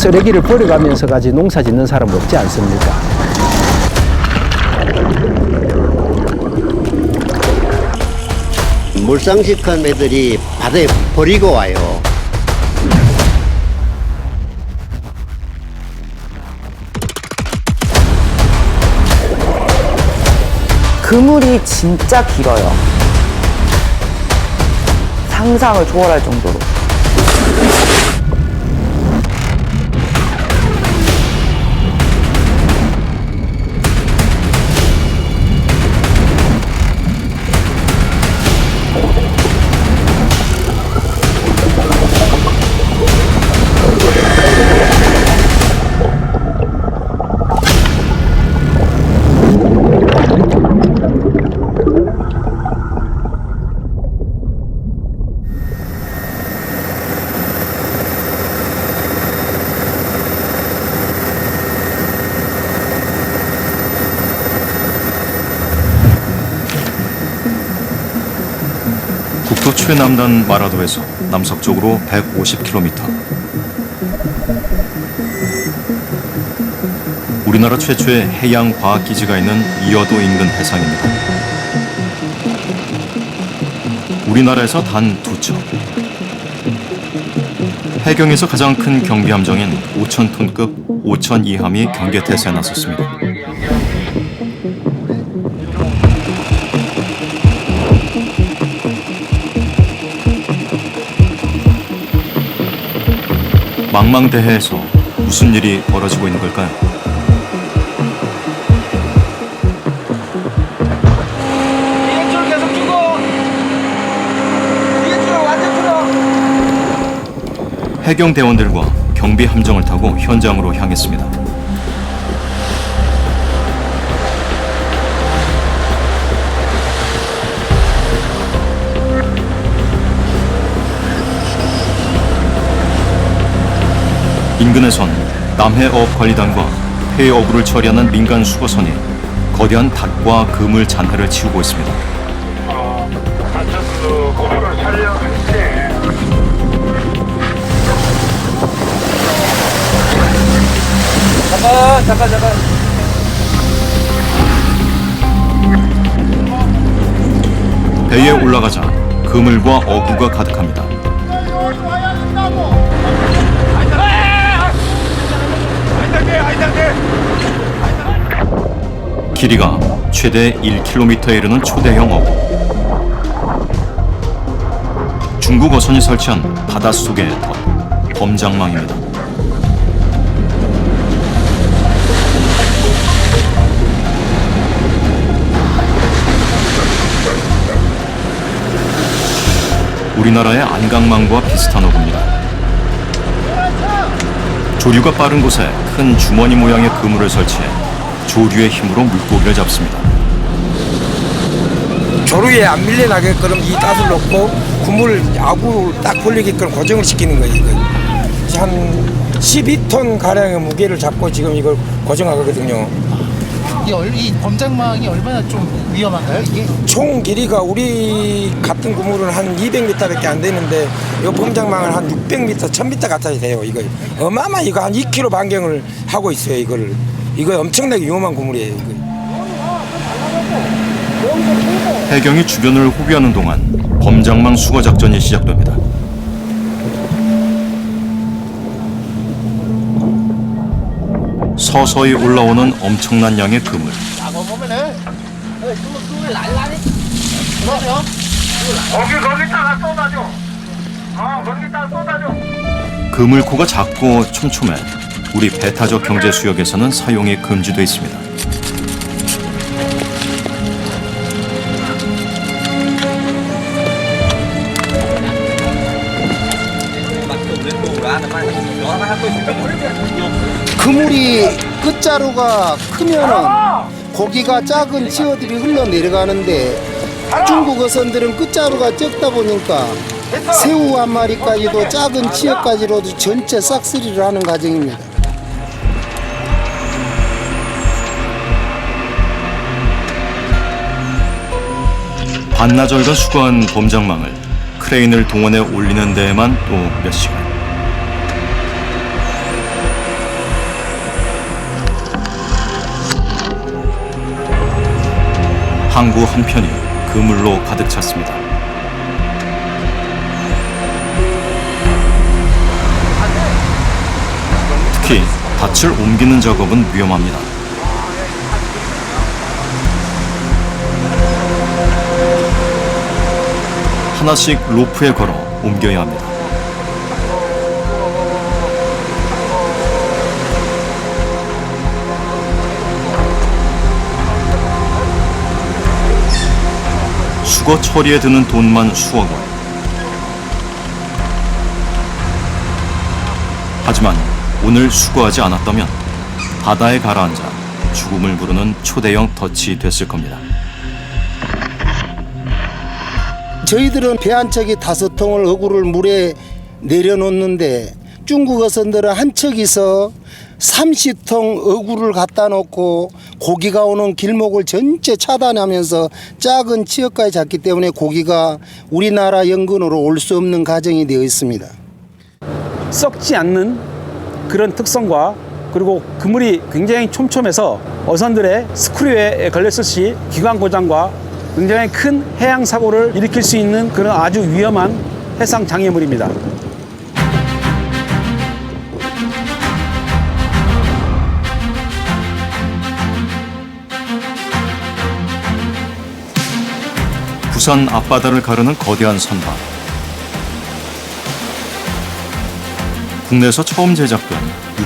쓰레기를 버려가면서까지 농사 짓는 사람 없지 않습니까? 물상식한 애들이 바다에 버리고 와요. 그물이 진짜 길어요. 상상을 초월할 정도로. 국토 최남단 마라도에서 남서쪽으로 150km. 우리나라 최초의 해양 과학기지가 있는 이어도 인근 해상입니다. 우리나라에서 단 2척. 해경에서 가장 큰 경비함정인 5,000톤급 5,002함이 경계 태세에 나섰습니다. 망망대해에서 무슨 일이 벌어지고 있는 걸까요? 뒤에 줄 계속 주고 뒤에 줄 완전 풀어. 해경 대원들과 경비 함정을 타고 현장으로 향했습니다. 인근에선 남해어업관리단과 폐어구를 처리하는 민간 수거선이 거대한 닭과 그물 잔해를 치우고 있습니다. 다쳤어. 고기를 살려야지. 잠깐. 배에 올라가자 그물과 어구가 가득합니다. 길이가 최대 1km에 이르는 초대형 어구. 중국 어선이 설치한 바닷속의 덫, 범장망입니다. 우리나라의 안강망과 비슷한 어구입니다. 조류가 빠른 곳에 큰 주머니 모양의 그물을 설치해 조류의 힘으로 물고기를 잡습니다. 조류에 안 밀려나게끔 이 닷을 놓고 그물을 아구 딱 벌리게끔 고정을 시키는 거예요. 이거. 한 12톤 가량의 무게를 잡고 지금 이걸 고정하거든요. 이 범장망이 얼마나 좀 위험한가요, 이게? 총 길이가 우리 같은 그물은 한 200m밖에 안 되는데 이 범장망은 한 600m, 1000m 가까이 돼요. 이거 어마어마 이거 한 2km 반경을 하고 있어요. 이거를. 이거 엄청나게 위험한 그물이에요. 이거. 해경이 주변을 호위하는 동안 범장망 수거 작전이 시작됩니다. 서서히 올라오는 엄청난 양의 그물. 거기다가 쏟아줘. 거기다가 쏟아줘. 그물코가 작고 촘촘해 우리 배타적 경제 수역에서는 사용이 금지돼 있습니다. 그물이 끝자루가 크면은 고기가 작은 지어들이 흘러내려가는데 중국 어선들은 끝자루가 적다 보니까 새우 한 마리까지도 작은 지어까지로도 전체 싹쓸이를 하는 과정입니다. 반나절간 수거한 범장망을 크레인을 동원해 올리는 데에만 또 몇 시간. 항구 한편이 그물로 가득 찼습니다. 특히 닻을 옮기는 작업은 위험합니다. 하나씩 로프에 걸어 옮겨야 합니다. 수거 처리에 드는 돈만 수억 원. 하지만 오늘 수거하지 않았다면 바다에 가라앉아 죽음을 부르는 초대형 덫이 됐을 겁니다. 저희들은 배 한 척이 5통을 어구를 물에 내려놓는데 중국 어선들은 한 척이서 30통 어구를 갖다 놓고 고기가 오는 길목을 전체 차단하면서 작은 치역까지 잡기 때문에 고기가 우리나라 연근으로 올 수 없는 가정이 되어 있습니다. 썩지 않는 그런 특성과 그리고 그물이 굉장히 촘촘해서 어선들의 스크류에 걸렸을 시 기관 고장과 굉장히 큰 해양 사고를 일으킬 수 있는 그런 아주 위험한 해상 장애물입니다. 부산 앞바다를 가르는 거대한 선박. 국내에서 처음 제작된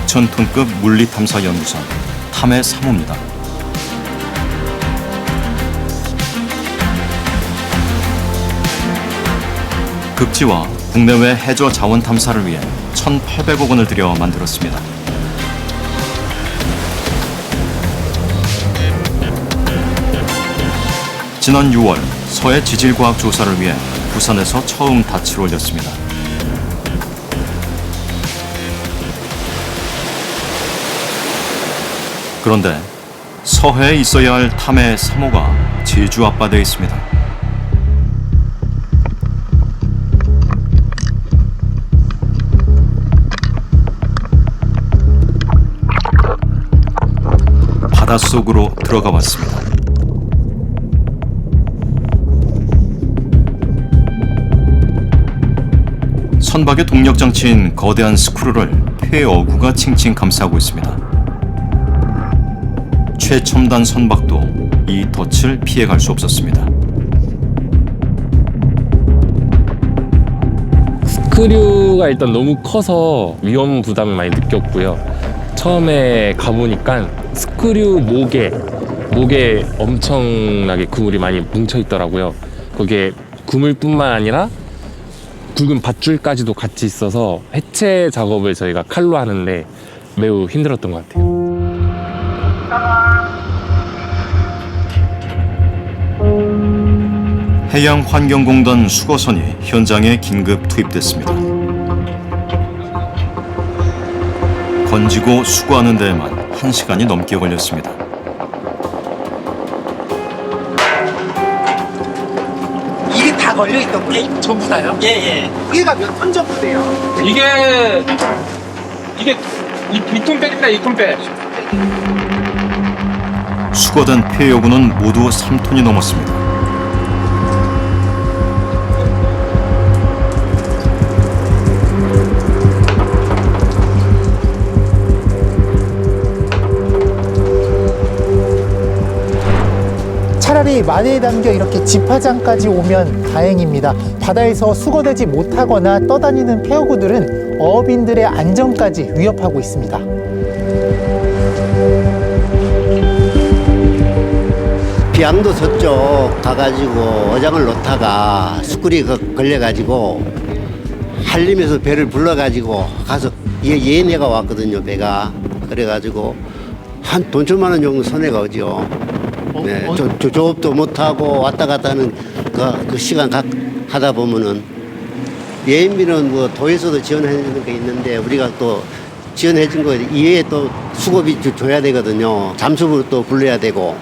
6,000톤급 물리탐사 연구선 탐해 3호입니다. 극지와 국내외 해저 자원 탐사를 위해 1,800억 원을 들여 만들었습니다. 지난 6월 서해 지질과학 조사를 위해 부산에서 처음 닻을 올렸습니다. 그런데 서해에 있어야 할 탐해 3호가 제주 앞바다에 있습니다. 바닷속으로 들어가 봤습니다. 선박의 동력 장치인 거대한 스크루를 폐어구가 칭칭 감싸고 있습니다. 최첨단 선박도 이 덫을 피해갈 수 없었습니다. 스크류가 일단 너무 커서 위험 부담을 많이 느꼈고요. 처음에 가보니까 스크류 목에 엄청나게 그물이 많이 뭉쳐 있더라고요. 거기에 그물뿐만 아니라 굵은 밧줄까지도 같이 있어서 해체 작업을 저희가 칼로 하는데 매우 힘들었던 것 같아요. 해양환경공단 수거선이 현장에 긴급 투입됐습니다. 건지고 수거하는 데에만 1시간이 넘게 걸렸습니다. 이게 다 걸려있던 게 전부 다요? 예. 이게가 몇 톤 정도 돼요? 이게 2톤백입니다. 2톤백. 수거된 폐여구는 모두 3톤이 넘었습니다. 차라리 만에 담겨 이렇게 집화장까지 오면 다행입니다. 바다에서 수거되지 못하거나 떠다니는 폐어구들은 어업인들의 안전까지 위협하고 있습니다. 비양도 저쪽 가가지고 어장을 놓다가 스쿨이 걸려가지고 한림에서 배를 불러가지고 가서 얘네가 왔거든요. 배가 그래가지고 한 돈 천만 원 정도 손해가 오죠. 네, 조업도 못하고 왔다 갔다 하는 그 시간 하다 보면은 예인비는 뭐 도에서도 지원해주는 게 있는데 우리가 또 지원해준 거 이외에 또 수고비 줘야 되거든요. 잠수부를 또 불러야 되고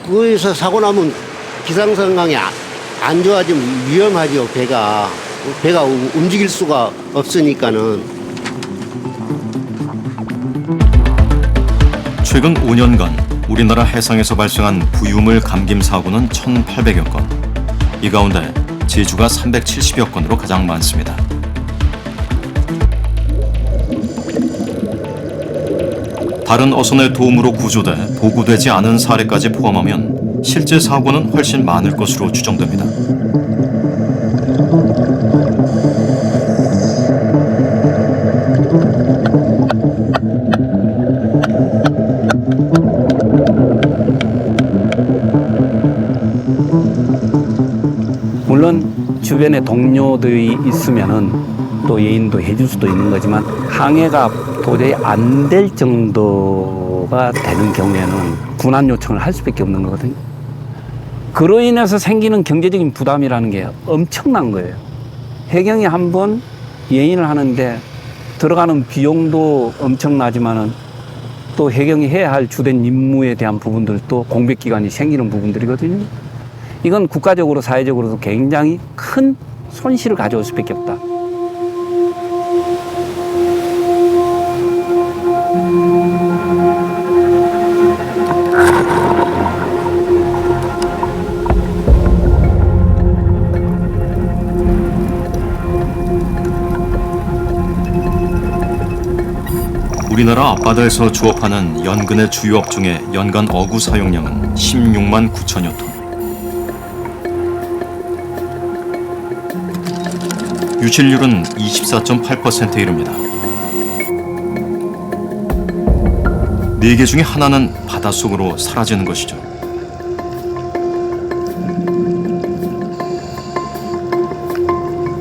거기서 사고 나면 기상 상황이 안 좋아지면 위험하죠. 배가 움직일 수가 없으니까는. 최근 5년간 우리나라 해상에서 발생한 부유물 감김 사고는 1,800여 건. 이 가운데 제주가 370여 건으로 가장 많습니다. 다른 어선의 도움으로 구조돼 보고되지 않은 사례까지 포함하면 실제 사고는 훨씬 많을 것으로 추정됩니다. 물론 주변에 동료들이 있으면은 또 예인도 해줄 수도 있는 거지만 항해가 도저히 안 될 정도가 되는 경우에는 군안 요청을 할 수밖에 없는 거거든요. 그로 인해서 생기는 경제적인 부담이라는 게 엄청난 거예요. 해경이 한번 예인을 하는데 들어가는 비용도 엄청나지만은 또 해경이 해야 할 주된 임무에 대한 부분들도 공백 기간이 생기는 부분들이거든요. 이건 국가적으로 사회적으로도 굉장히 큰 손실을 가져올 수밖에 없다. 우리나라 앞바다에서 주업하는 연근의 주요 업종의 연간 어구 사용량은 16만 9천여 톤. 유실률은 24.8%에 이릅니다. 4개 중에 하나는 바닷속으로 사라지는 것이죠.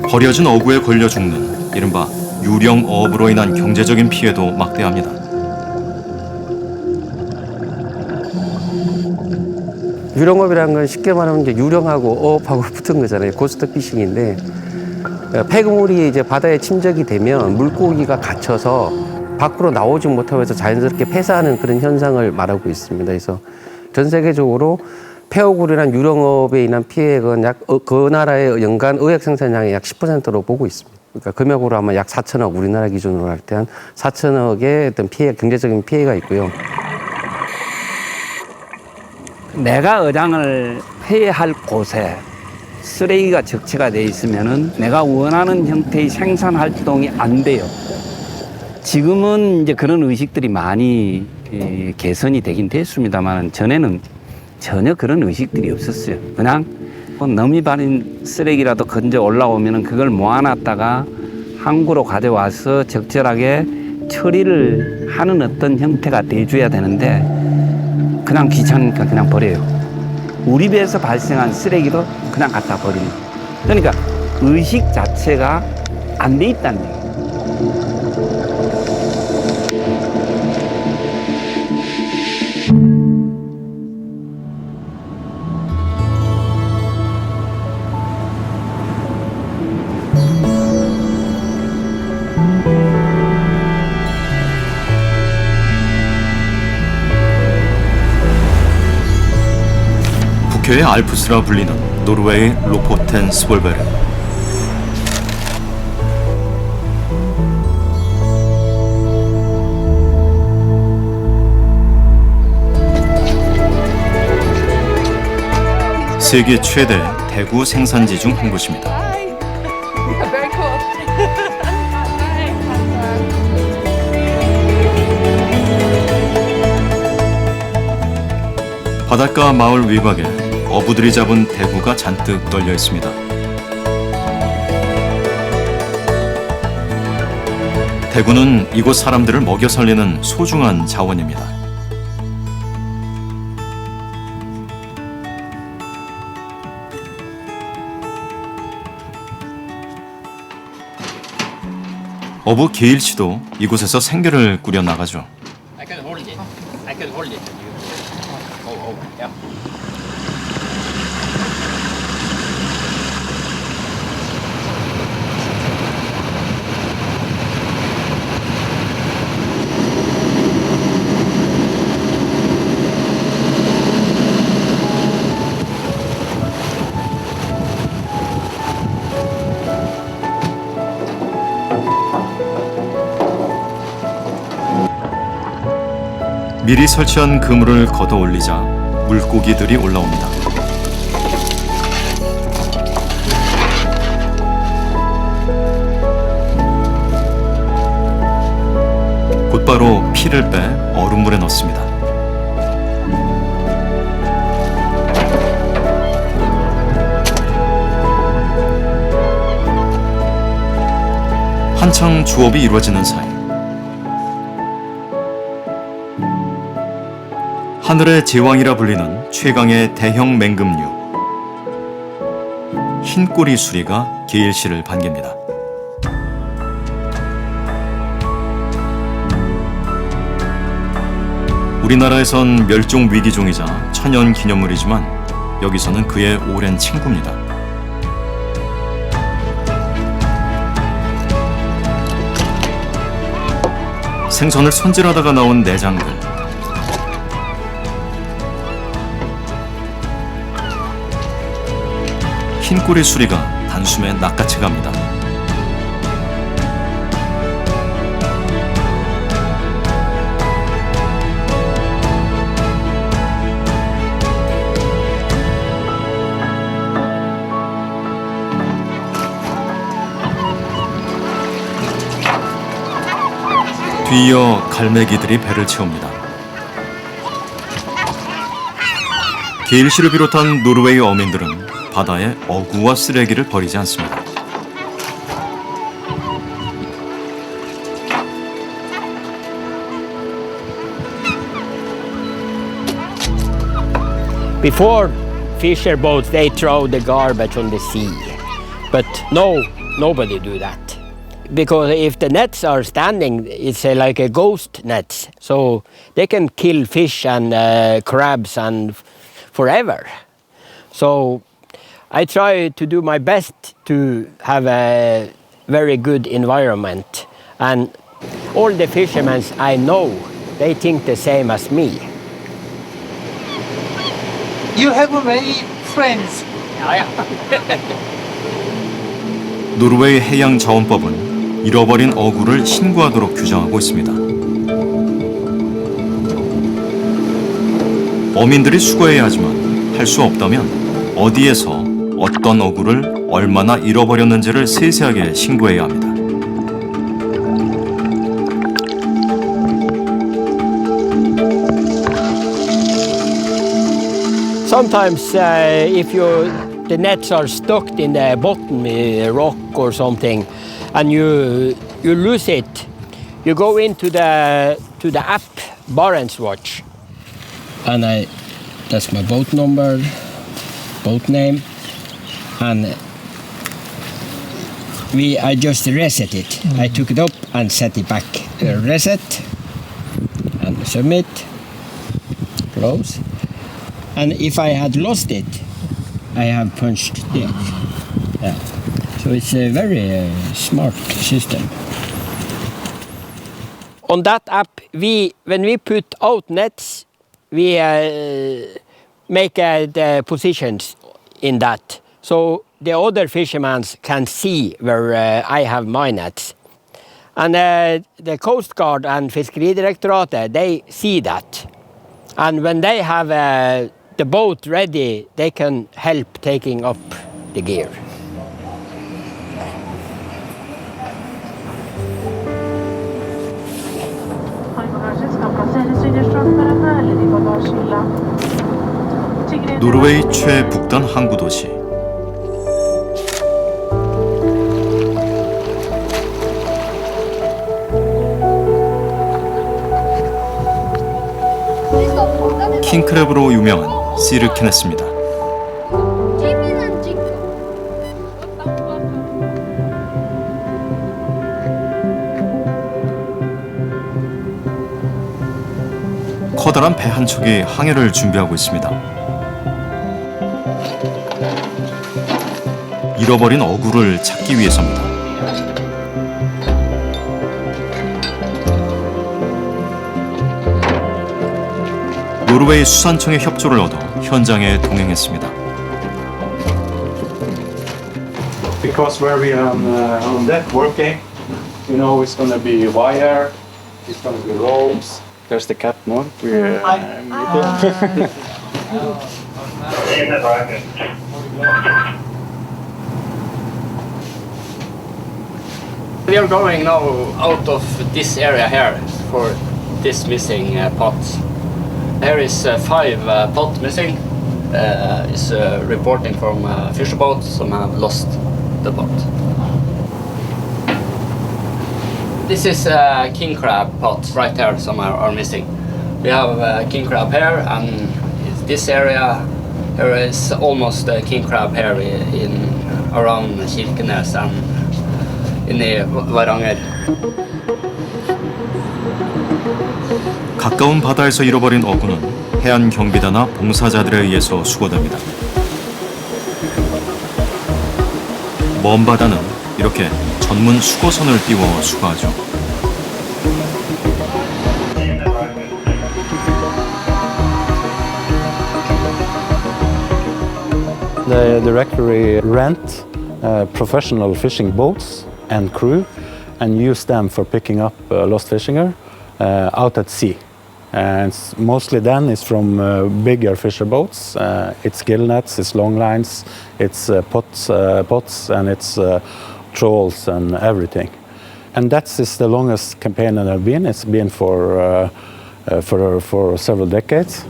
버려진 어구에 걸려 죽는 이른바 유령어업으로 인한 경제적인 피해도 막대합니다. 유령업이라는 건 쉽게 말하면 이제 유령하고 어업하고 붙은 거잖아요. 고스트 피싱인데 폐그물이 이제 바다에 침적이 되면 물고기가 갇혀서 밖으로 나오지 못하고 해서 자연스럽게 폐사하는 그런 현상을 말하고 있습니다. 그래서 전 세계적으로 폐어굴이란 유령업에 인한 피해액은 그 나라의 연간 의획 생산량의 약 10%로 보고 있습니다. 그러니까 금액으로 하면 약 4천억, 우리나라 기준으로 할 때 한 4천억의 어떤 피해, 경제적인 피해가 있고요. 내가 어장을 해야 할 곳에 쓰레기가 적체가 돼 있으면은 내가 원하는 형태의 생산 활동이 안 돼요. 지금은 이제 그런 의식들이 많이 개선이 되긴 됐습니다만 전에는 전혀 그런 의식들이 없었어요. 그냥 너미 발인 쓰레기라도 건져 올라오면은 그걸 모아놨다가 항구로 가져와서 적절하게 처리를 하는 어떤 형태가 돼줘야 되는데 그냥 귀찮으니까 그냥 버려요. 우리 배에서 발생한 쓰레기도 그냥 갖다 버리는. 그러니까 의식 자체가 안 돼 있다는 얘기예요. 북해의 알프스라 불리는 노르웨이 로포텐 스볼베르. 세계 최대 대구 생산지 중 한 곳입니다. 바닷가 마을 외곽에 어부들이 잡은 대구가 잔뜩 널려 있습니다. 대구는 이곳 사람들을 먹여 살리는 소중한 자원입니다. 어부 게일 씨도 이곳에서 생계를 꾸려 나가죠. 미리 설치한 그물을 걷어 올리자 물고기들이 올라옵니다. 곧바로 피를 빼 얼음물에 넣습니다. 한창 주업이 이루어지는 사이 하늘의 제왕이라 불리는 최강의 대형 맹금류 흰꼬리 수리가 게일시를 반깁니다. 우리나라에선 멸종 위기종이자 천연 기념물이지만 여기서는 그의 오랜 친구입니다. 생선을 손질하다가 나온 내장들, 흰꼬리 수리가 단숨에 낚아채 갑니다. 뒤이어 갈매기들이 배를 채웁니다. 게일시를 비롯한 노르웨이 어민들은 바다에 어구와 쓰레기를 버리지 않습니다. Before fisher boats, they throw the garbage on the sea, but nobody do that. Because if the nets are standing, it's like a ghost net, so they can kill fish and crabs and forever. So I try to do my best to have a very good environment, and all the fishermen I know, they think the same as me. You have many friends. 노르웨이 해양자원법은 잃어버린 어구를 신고하도록 규정하고 있습니다. 어민들이 수거해야 하지만 할 수 없다면 어디에서 어떤 어구를 얼마나 잃어버렸는지를 세세하게 신고해야 합니다. Sometimes if the nets are stuck in the bottom rock or something, and you lose it, you go into the app Barents Watch, and that's my boat number, boat name, and I just reset it. I took it up and set it back. Reset and submit, close. And if I had lost it, I have punched it. Yeah. So it's a very smart system. On that app, when we put out nets, we make the positions in that. So the other fishermen can see where I have my nets. And the Coast Guard and Fiskeridirektoratet, they see that. And when they have the boat ready, they can help taking up the gear. 노르웨이 최북단 항구 도시. 킹크랩으로 유명한 시르케네스입니다. 커다란 배 한 척이 항해를 준비하고 있습니다. 잃어버린 어구를 찾기 위해서입니다. 노르웨이 수산청의 협조를 얻어 현장에 동행했습니다. Because where we are on deck working, you know, it's going to be wire, it's going to be ropes, There's the cat more. We're We are going now out of this area here for this missing pot. There is 5 pot missing. Is reporting from fisher boats. Some have lost the pot. This is a king crab pot right there. Some are missing. We have king crab here, and this area here is almost king crab here in around Kirkenes and in Varanger. 가까운 바다에서 잃어버린 어구는 해안 경비대나 봉사자들에 의해서 수거됩니다. 먼 바다는 이렇게 전문 수거선을 띄워 수거하죠. The directory rent professional fishing boats and crew and use them for picking up lost fishinger out at sea. And mostly then it's from bigger fisher boats. It's gill nets, it's long lines, it's pots, and it's trawls and everything. And that's the longest campaign that I've been. It's been for several decades.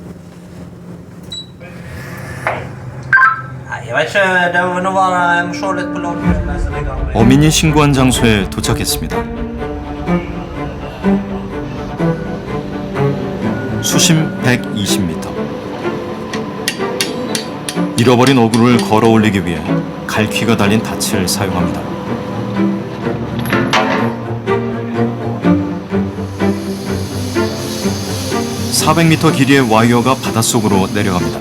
어민이 신고한 장소에 도착했습니다. 수심 120m. 잃어버린 어구를 걸어 올리기 위해 갈퀴가 달린 닻을 사용합니다. (400m) 길이의 와이어가 바닷속으로 내려갑니다.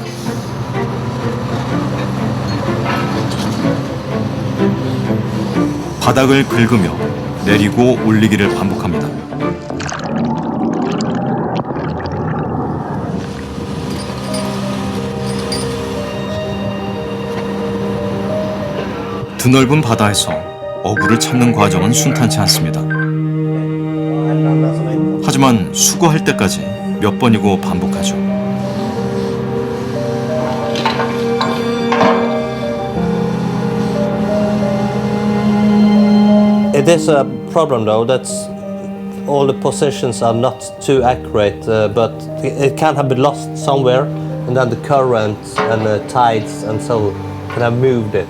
바닥을 긁으며 내리고 올리기를 반복합니다. 드넓은 바다에서 어구를 찾는 과정은 순탄치 않습니다. 하지만 수거할 때까지 몇 번이고 반복하죠. It is a problem though that all the positions are not too accurate, but it can have been lost somewhere, and then the current and the tides and so can have moved it.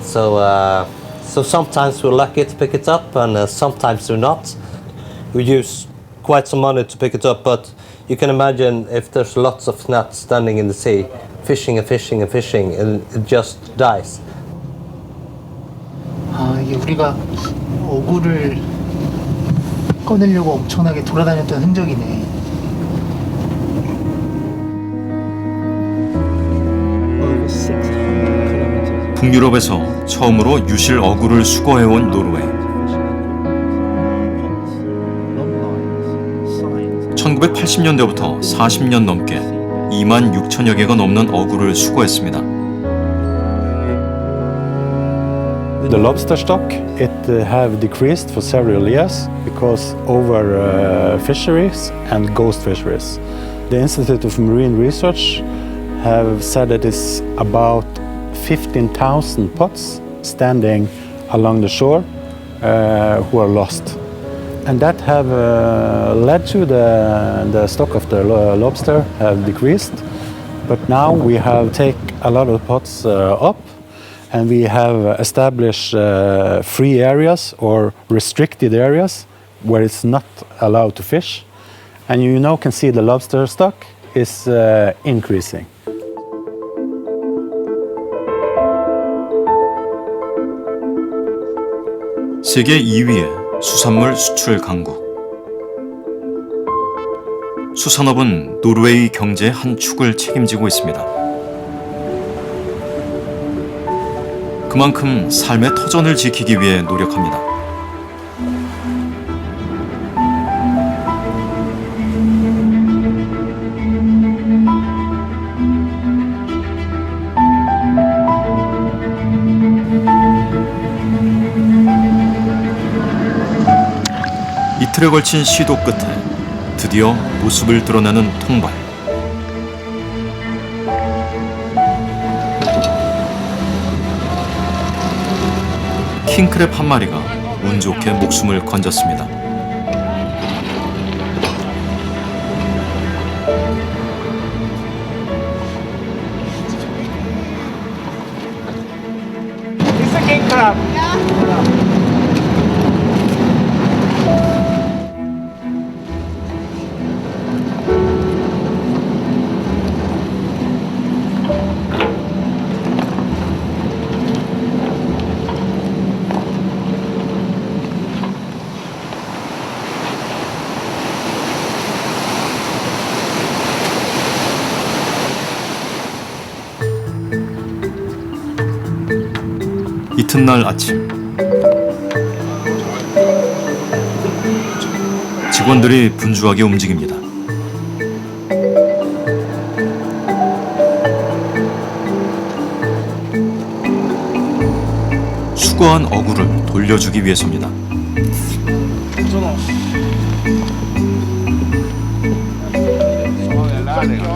So sometimes we're lucky to pick it up, and sometimes we're not. We use quite some money to pick it up, but you can imagine if there's lots of nets standing in the sea, fishing and fishing and fishing, and it just dies. 아, 이게 우리가 어구를 꺼내려고 엄청나게 돌아다녔던 흔적이네. 북유럽에서 처음으로 유실 어구를 수거해온 노르웨이. 1980년대부터 40년 넘게 2만 6천여 개가 넘는 어구를 수거했습니다. The lobster stock, it have decreased for several years because over fisheries and ghost fisheries. The Institute of Marine Research have said that it's about 15,000 pots standing along the shore who are lost. And that have led to the stock of the lobster have decreased. But now we have take a lot of pots up, and we have established free areas or restricted areas where it's not allowed to fish. And you now can see the lobster stock is increasing. 세계 2위의 수산물 수출 강국. 수산업은 노르웨이 경제의 한 축을 책임지고 있습니다. 그만큼 삶의 터전을 지키기 위해 노력합니다. 이틀에 걸친 시도 끝에 드디어 모습을 드러내는 통발. 킹크랩 한 마리가 운 좋게 목숨을 건졌습니다. It's a king crab. 이튿날 아침, 직원들이 분주하게 움직입니다. 수거한 어구를 돌려주기 위해서입니다.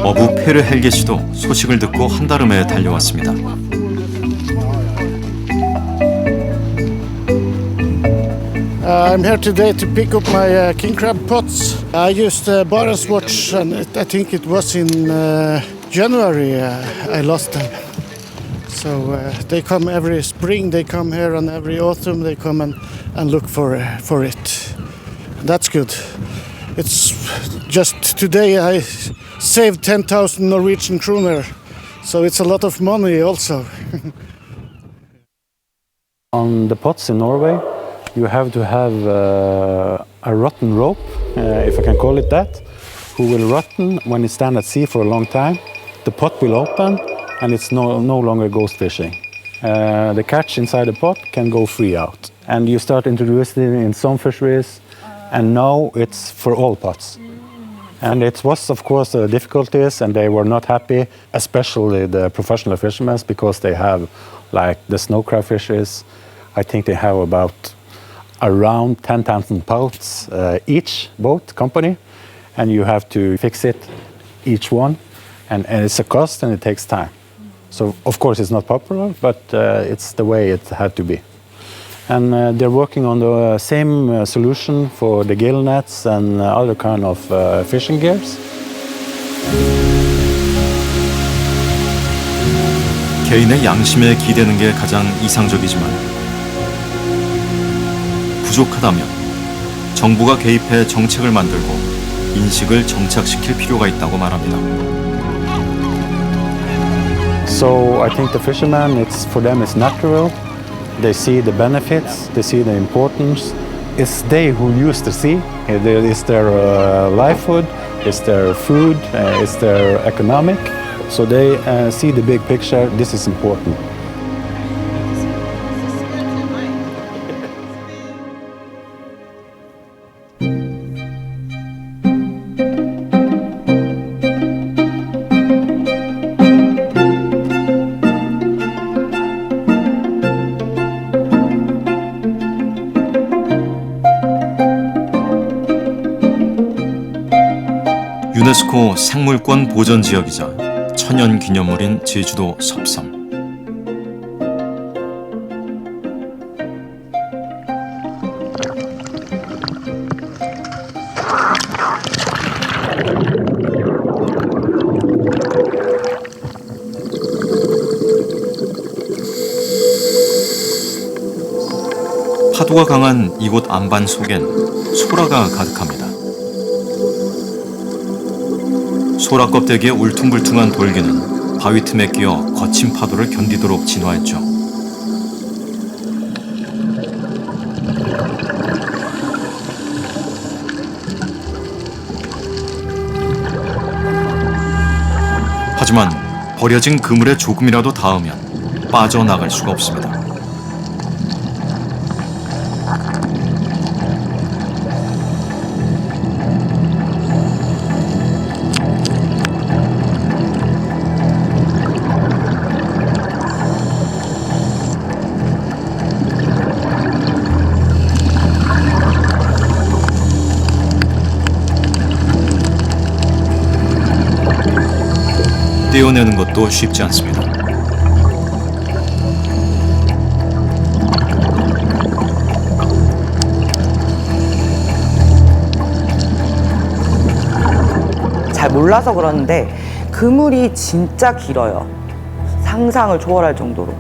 어부 페르 헬게 씨도 소식을 듣고 한달음에 달려왔습니다. I'm here today to pick up my king crab pots. I used Barents Watch, and I think it was in January I lost them. So they come every spring, they come here, and every autumn they come and look for it. That's good. It's just today I saved 10,000 Norwegian kroner, so it's a lot of money also. On the pots in Norway, you have to have a rotten rope, if I can call it that, who will rotten when it stands at sea for a long time. The pot will open and it's no longer ghost fishing. The catch inside the pot can go free out. And you start introducing it in some fisheries, and now it's for all pots. And it was, of course, difficulties, and they were not happy, especially the professional fishermen, because they have, like the snow crab fisheries, I think they have about around 10,000 pounds each boat company, and you have to fix it, each one, and it's a cost and it takes time. So of course it's not popular, but it's the way it had to be. And they're working on the same solution for the gill nets and other kind of fishing gears. 개인의 양심에 기대는 게 가장 이상적이지만 부족하다면 정부가 개입해 정책을 만들고 인식을 정착시킬 필요가 있다고 말합니다. So I think the fishermen, for them it's natural. They see the benefits, they see the importance. It's they who use the sea. It's their livelihood, it's their food, it's their economic. So they see the big picture. This is important. 유네스코 생물권 보전 지역이자 천연 기념물인 제주도 섭섬. 파도가 강한 이곳 안반 속엔 소라가 가득합니다. 소라 껍데기에 울퉁불퉁한 돌기는 바위 틈에 끼어 거친 파도를 견디도록 진화했죠. 하지만 버려진 그물에 조금이라도 닿으면 빠져나갈 수가 없습니다. 떼어내는 것도 쉽지 않습니다. 잘 몰라서 그러는데 그물이 진짜 길어요. 상상을 초월할 정도로.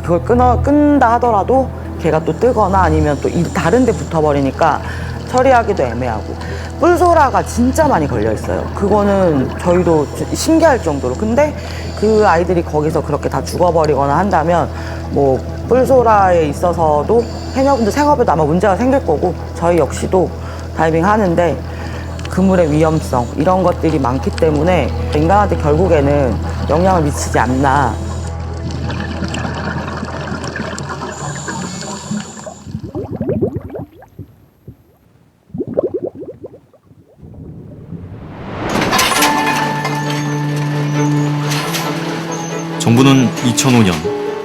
그걸 끈다 하더라도 걔가 또 뜨거나 아니면 또 다른 데 붙어버리니까 처리하기도 애매하고. 뿔소라가 진짜 많이 걸려 있어요. 그거는 저희도 신기할 정도로. 근데 그 아이들이 거기서 그렇게 다 죽어버리거나 한다면 뭐 뿔소라에 있어서도 해녀분들 생업에도 아마 문제가 생길 거고 저희 역시도 다이빙 하는데 그물의 위험성 이런 것들이 많기 때문에 인간한테 결국에는 영향을 미치지 않나. 정부는 2005년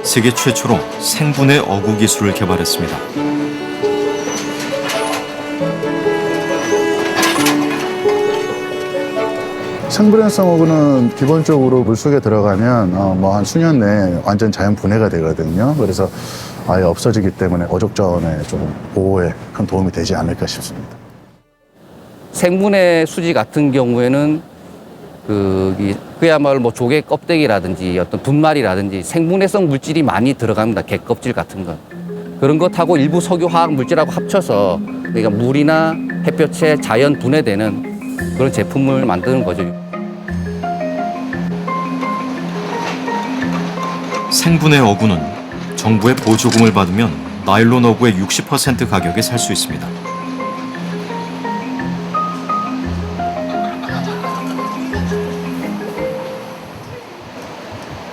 세계 최초로 생분해 어구 기술을 개발했습니다. 생분해성 어구는 기본적으로 물속에 들어가면 뭐 한 수년 내에 완전 자연 분해가 되거든요. 그래서 아예 없어지기 때문에 어족자원의 좀 보호에 큰 도움이 되지 않을까 싶습니다. 생분해 수지 같은 경우에는 그야말로 뭐 조개 껍데기라든지 어떤 분말이라든지 생분해성 물질이 많이 들어갑니다. 게 껍질 같은 건. 그런 것하고 일부 석유 화학 물질하고 합쳐서 그러니까 물이나 햇볕에 자연 분해되는 그런 제품을 만드는 거죠. 생분해 어구는 정부의 보조금을 받으면 나일론 어구의 60% 가격에 살 수 있습니다.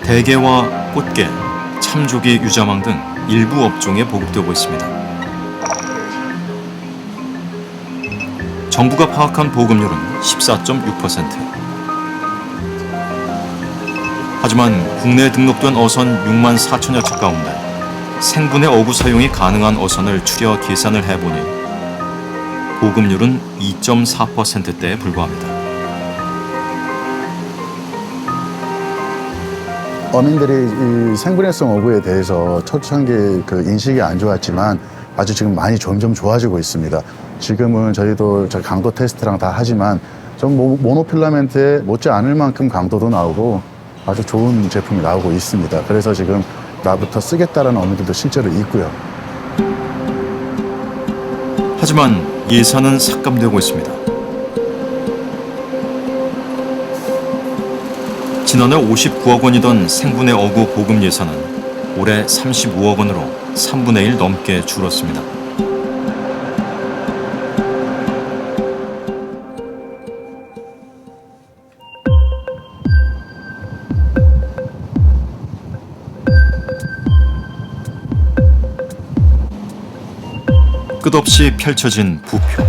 대게와 꽃게, 참조기, 유자망 등 일부 업종에 보급되고 있습니다. 정부가 파악한 보급률은 14.6%. 하지만 국내에 등록된 어선 6만 4천여 척 가운데 생분해 어구 사용이 가능한 어선을 추려 계산을 해보니 보급률은 2.4%대에 불과합니다. 어민들이 이 생분해성 어구에 대해서 초창기 그 인식이 안 좋았지만 아주 지금 많이 점점 좋아지고 있습니다. 지금은 저희도 강도 테스트랑 다 하지만 좀 모노필라멘트에 못지 않을 만큼 강도도 나오고 아주 좋은 제품이 나오고 있습니다. 그래서 지금 나부터 쓰겠다라는 어민들도 실제로 있고요. 하지만 예산은 삭감되고 있습니다. 지난해 59억 원이던 생분해 어구 보급 예산은 올해 35억 원으로 3분의 1 넘게 줄었습니다. 끝없이 펼쳐진 부표.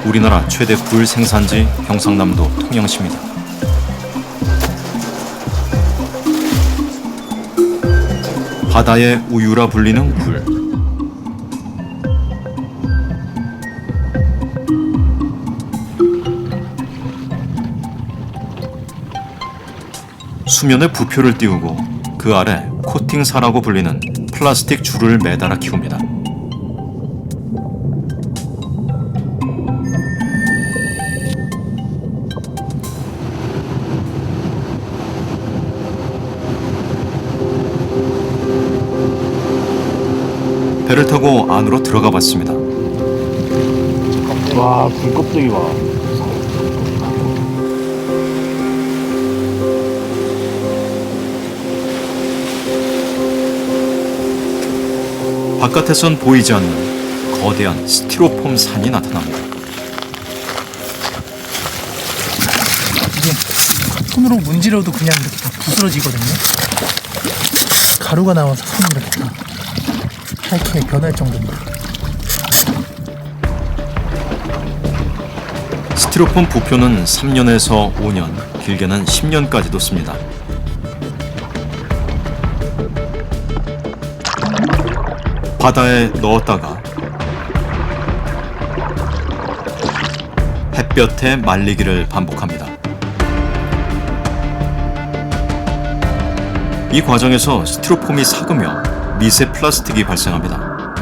우리나라 최대 굴 생산지 경상남도 통영시입니다. 바다의 우유라 불리는 굴. 수면에 부표를 띄우고 그 아래 코팅사라고 불리는 플라스틱 줄을 매달아 키웁니다. 배를 타고 안으로 들어가 봤습니다. 와, 굴 껍데기 봐. 바깥에선 보이지 않는 거대한 스티로폼 산이 나타납니다. 이게 손으로 문지러도 그냥 이렇게 다 부스러지거든요. 가루가 나와서 손이 이렇게 다 하얗게 변할 정도입니다. 스티로폼 부표는 3년에서 5년, 길게는 10년까지도 씁니다. 바다에 넣었다가 햇볕에 말리기를 반복합니다. 이 과정에서 스티로폼이 삭으며 미세 플라스틱이 발생합니다.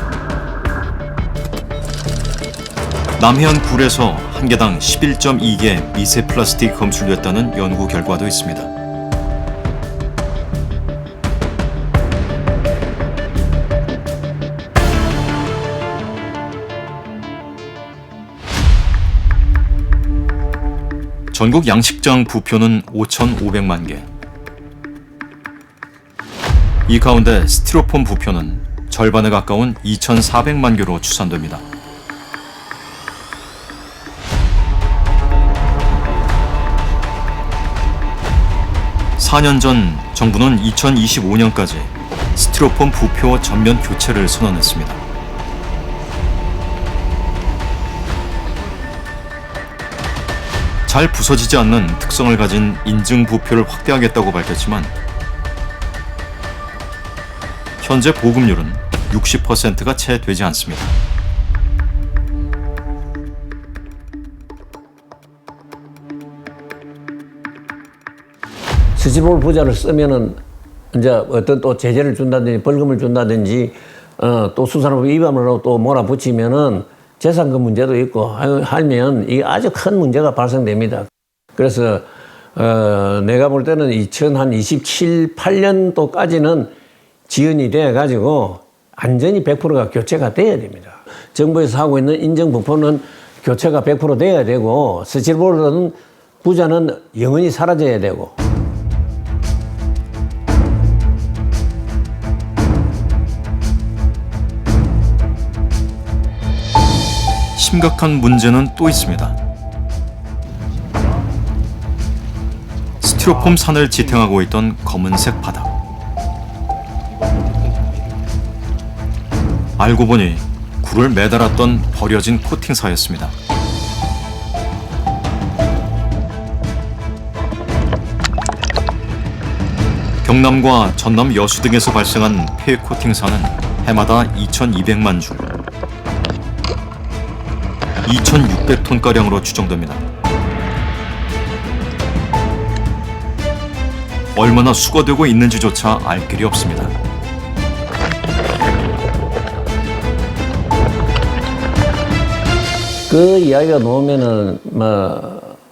남해안 굴에서 한 개당 11.2개 미세 플라스틱이 검출됐다는 연구 결과도 있습니다. 전국 양식장 부표는 5,500만 개. 이 가운데 스티로폼 부표는 절반에 가까운 2,400만 개로 추산됩니다. (4년) 전 정부는 2025년까지 스티로폼 부표 전면 교체를 선언했습니다. 잘 부서지지 않는 특성을 가진 인증 부표를 확대하겠다고 밝혔지만 현재 보급률은 60%가 채 되지 않습니다. 스티로폼 부자를 쓰면은 이제 어떤 또 제재를 준다든지 벌금을 준다든지 또 수산업 위반으로 또 몰아붙이면은 재산권 문제도 있고 하면 이게 아주 큰 문제가 발생됩니다. 그래서 내가 볼 때는 2027, 8년도까지는 지연이 돼 가지고 완전히 100%가 교체가 돼야 됩니다. 정부에서 하고 있는 인증 부표는 교체가 100% 돼야 되고 스티로폼 부자는 영원히 사라져야 되고. 심각한 문제는 또 있습니다. 스티로폼 산을 지탱하고 있던 검은색 바닥. 알고 보니 굴을 매달았던 버려진 코팅사였습니다. 경남과 전남 여수 등에서 발생한 폐 코팅사는 해마다 2,200만 줄, 2,600톤가량으로 추정됩니다. 얼마나 수거되고 있는지조차 알 길이 없습니다. 그 이야기가 나오면은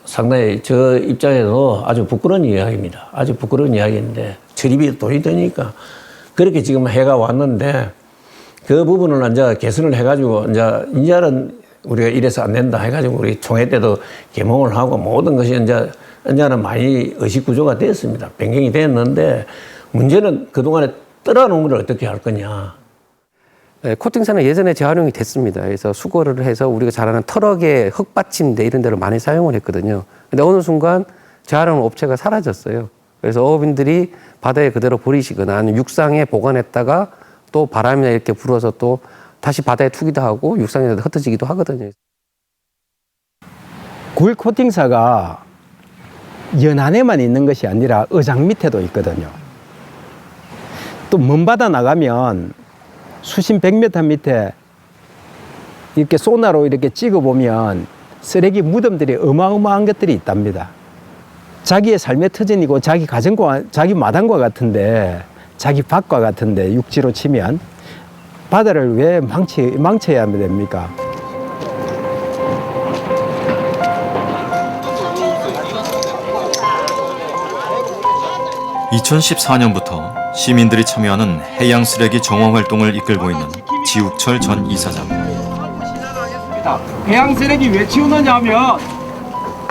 상당히 저 입장에서 아주 부끄러운 이야기입니다. 아주 부끄러운 이야기인데 처리비 돈이 드니까 그렇게 지금 해가 왔는데 그 부분을 이제 개선을 해가지고 이제는 우리가 이래서 안 된다 해가지고 우리 총회 때도 개몽을 하고 모든 것이 이제는 많이 의식 구조가 됐습니다. 변경이 됐는데 문제는 그동안에 떨어놓은 걸 어떻게 할 거냐. 네, 코팅사는 예전에 재활용이 됐습니다. 그래서 수거를 해서 우리가 잘 아는 트럭에 흙받침대 이런 데를 많이 사용을 했거든요. 근데 어느 순간 재활용 업체가 사라졌어요. 그래서 어업인들이 바다에 그대로 버리시거나 아니면 육상에 보관했다가 또 바람이나 이렇게 불어서 또 다시 바다에 투기도 하고 육상에 흩어지기도 하거든요. 굴 코팅사가 연안에만 있는 것이 아니라 어장 밑에도 있거든요. 또 먼 바다 나가면 수심 100m 밑에 이렇게 소나로 이렇게 찍어보면 쓰레기 무덤들이 어마어마한 것들이 있답니다. 자기의 삶의 터전이고 자기 가정과 자기 마당과 같은데 자기 밭과 같은데 육지로 치면 바다를 왜 망쳐야 됩니까? (2014년부터) 시민들이 참여하는 해양 쓰레기 정화 활동을 이끌고 있는 지욱철 전 이사장. 해양 쓰레기 왜 치우느냐 하면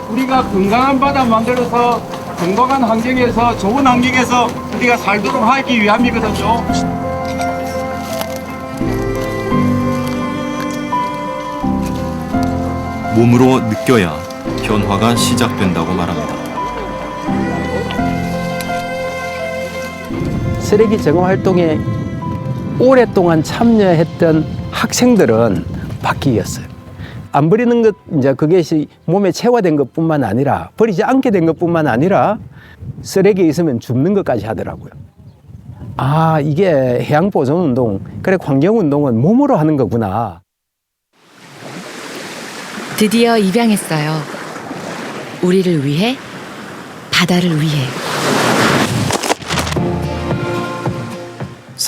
우리가 건강한 바다 만들어서 건강한 환경에서 좋은 환경에서 우리가 살도록 하기 위함이거든요. 몸으로 느껴야 변화가 시작된다고 말합니다. 쓰레기 정화 활동에 오랫동안 참여했던 학생들은 바뀌었어요. 안 버리는 것, 이제 그것이 몸에 체화된 것뿐만 아니라 버리지 않게 된 것뿐만 아니라 쓰레기 있으면 줍는 것까지 하더라고요. 아, 이게 해양보존운동, 그래 환경운동은 몸으로 하는 거구나. 드디어 입양했어요. 우리를 위해, 바다를 위해.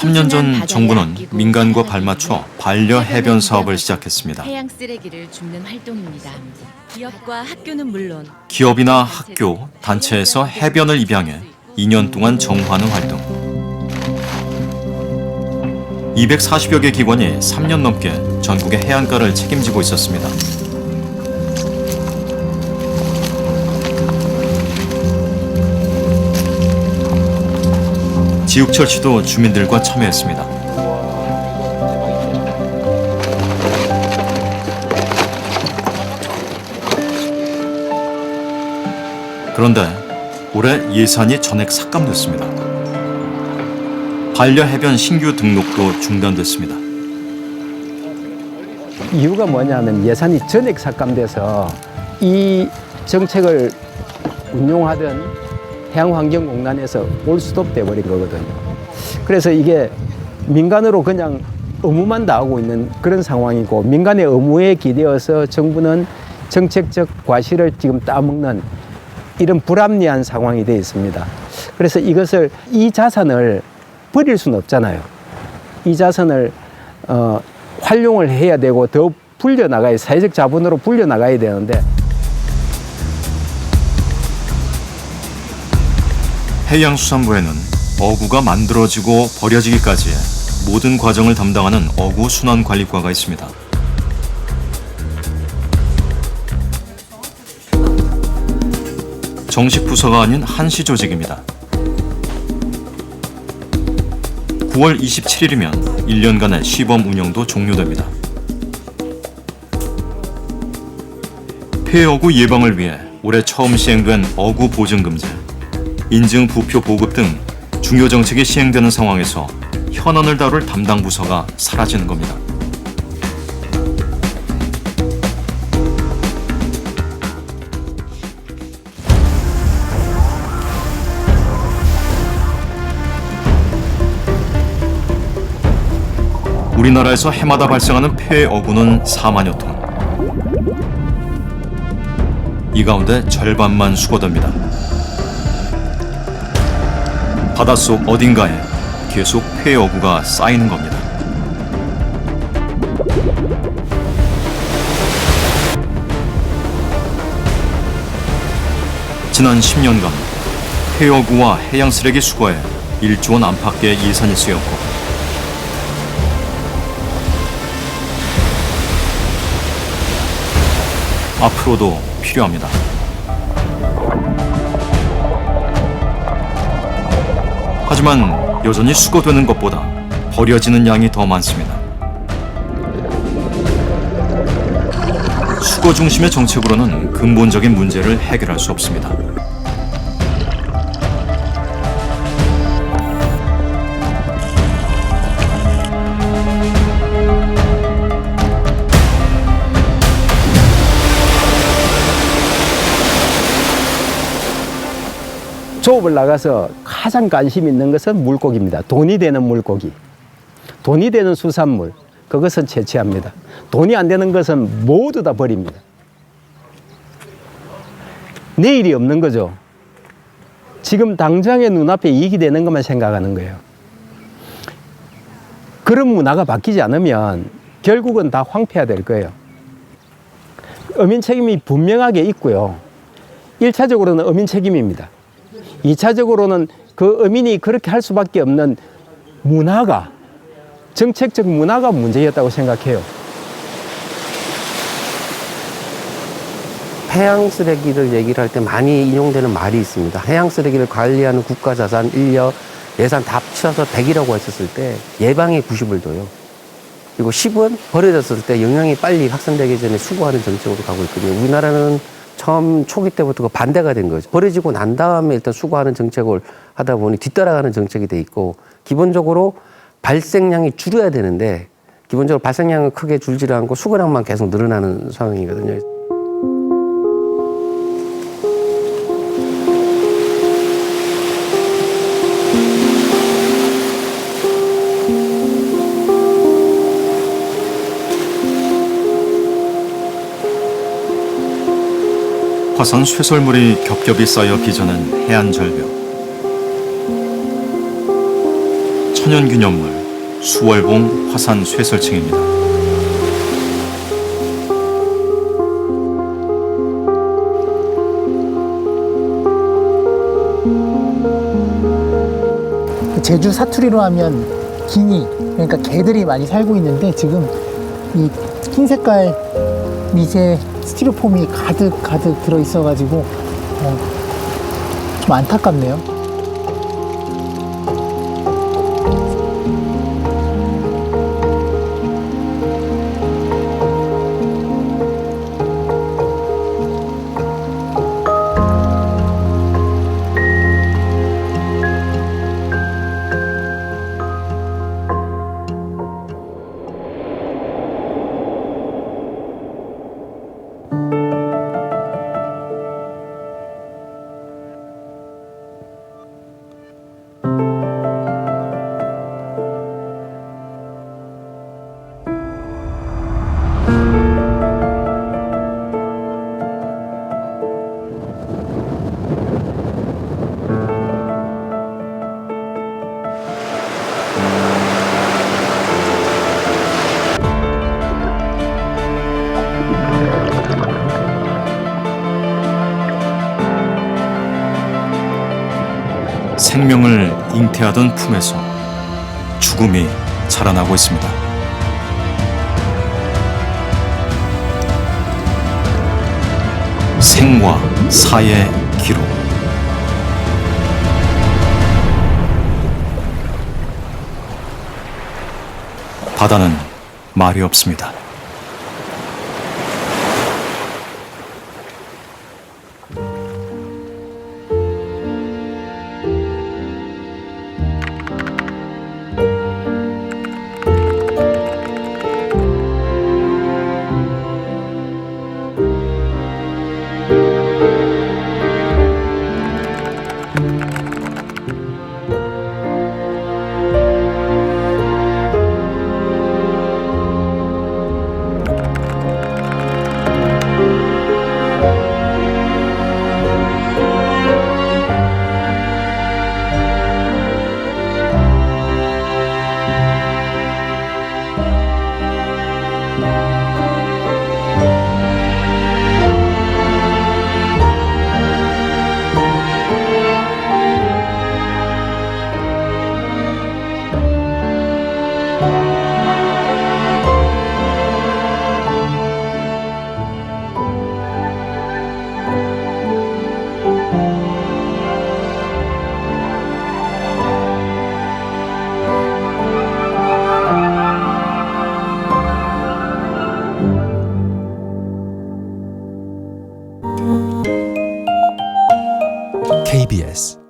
3년 전 정부는 민간과 발맞춰 반려 해변 사업을 시작했습니다. 해양 쓰레기를 줍는 활동입니다. 기업과 학교는 물론 기업이나 학교, 단체에서 해변을 입양해 2년 동안 정화하는 활동. 240여 개 기관이 3년 넘게 전국의 해안가를 책임지고 있었습니다. 지육철 씨도 주민들과 참여했습니다. 그런데 올해 예산이 전액 삭감됐습니다. 반려해변 신규 등록도 중단됐습니다. 이유가 뭐냐면 예산이 전액 삭감돼서 이 정책을 운용하던 해양환경공단에서 올스톱 돼버린 거거든요. 그래서 이게 민간으로 그냥 의무만 다하고 있는 그런 상황이고, 민간의 의무에 기대어서 정부는 정책적 과실을 지금 따먹는 이런 불합리한 상황이 되어 있습니다. 그래서 이 자산을 버릴 수는 없잖아요. 이 자산을 활용을 해야 되고 더 불려나가야, 사회적 자본으로 불려나가야 되는데, 해양수산부에는 어구가 만들어지고 버려지기까지의 모든 과정을 담당하는 어구순환관리과가 있습니다. 정식 부서가 아닌 한시 조직입니다. 9월 27일이면 1년간의 시범 운영도 종료됩니다. 폐어구 예방을 위해 올해 처음 시행된 어구 보증금제, 인증 부표 보급 등 중요 정책이 시행되는 상황에서 현안을 다룰 담당 부서가 사라지는 겁니다. 우리나라에서 해마다 발생하는 폐 어구는 4만여 톤. 이 가운데 절반만 수거됩니다. 바닷속 어딘가에 계속 폐어구가 쌓이는 겁니다. 지난 10년간 폐어구와 해양 쓰레기 수거에 1조 원 안팎의 예산이 쓰였고, 앞으로도 필요합니다. 하지만 여전히 수거되는 것보다 버려지는 양이 더 많습니다. 수거 중심의 정책으로는 근본적인 문제를 해결할 수 없습니다. 조업을 나가서 가장 관심 있는 것은 물고기입니다. 돈이 되는 물고기, 돈이 되는 수산물, 그것은 채취합니다. 돈이 안 되는 것은 모두 다 버립니다. 내일이 없는 거죠. 지금 당장의 눈앞에 이익이 되는 것만 생각하는 거예요. 그런 문화가 바뀌지 않으면 결국은 다 황폐화될 거예요. 어민 책임이 분명하게 있고요. 1차적으로는 어민 책임입니다. 2차적으로는 그 어민이 그렇게 할 수밖에 없는 문화가, 정책적 문화가 문제였다고 생각해요. 해양 쓰레기를 얘기를 할 때 많이 인용되는 말이 있습니다. 해양 쓰레기를 관리하는 국가 자산, 인력, 예산 다 합쳐서 100이라고 했었을 때 예방에 90을 둬요. 그리고 10은 버려졌을 때 영향이 빨리 확산되기 전에 수거하는 정책으로 가고 있거든요. 우리나라는 처음 초기 때부터 반대가 된 거죠. 버려지고 난 다음에 일단 수거하는 정책을 하다 보니 뒤따라가는 정책이 돼 있고, 기본적으로 발생량이 줄여야 되는데 기본적으로 발생량은 크게 줄지를 않고 수거량만 계속 늘어나는 상황이거든요. 화산 쇠설물이 겹겹이 쌓여 빚어낸 해안 절벽. 천연기념물 수월봉 화산 쇠설층입니다. 제주 사투리로 하면 기니, 그러니까 개들이 많이 살고 있는데 지금 이 흰 색깔 미세 스티로폼이 가득 들어있어가지고 좀 안타깝네요. 생명을 잉태하던 품에서 죽음이 자라나고 있습니다. 생과 사의 기록. 바다는 말이 없습니다. KBS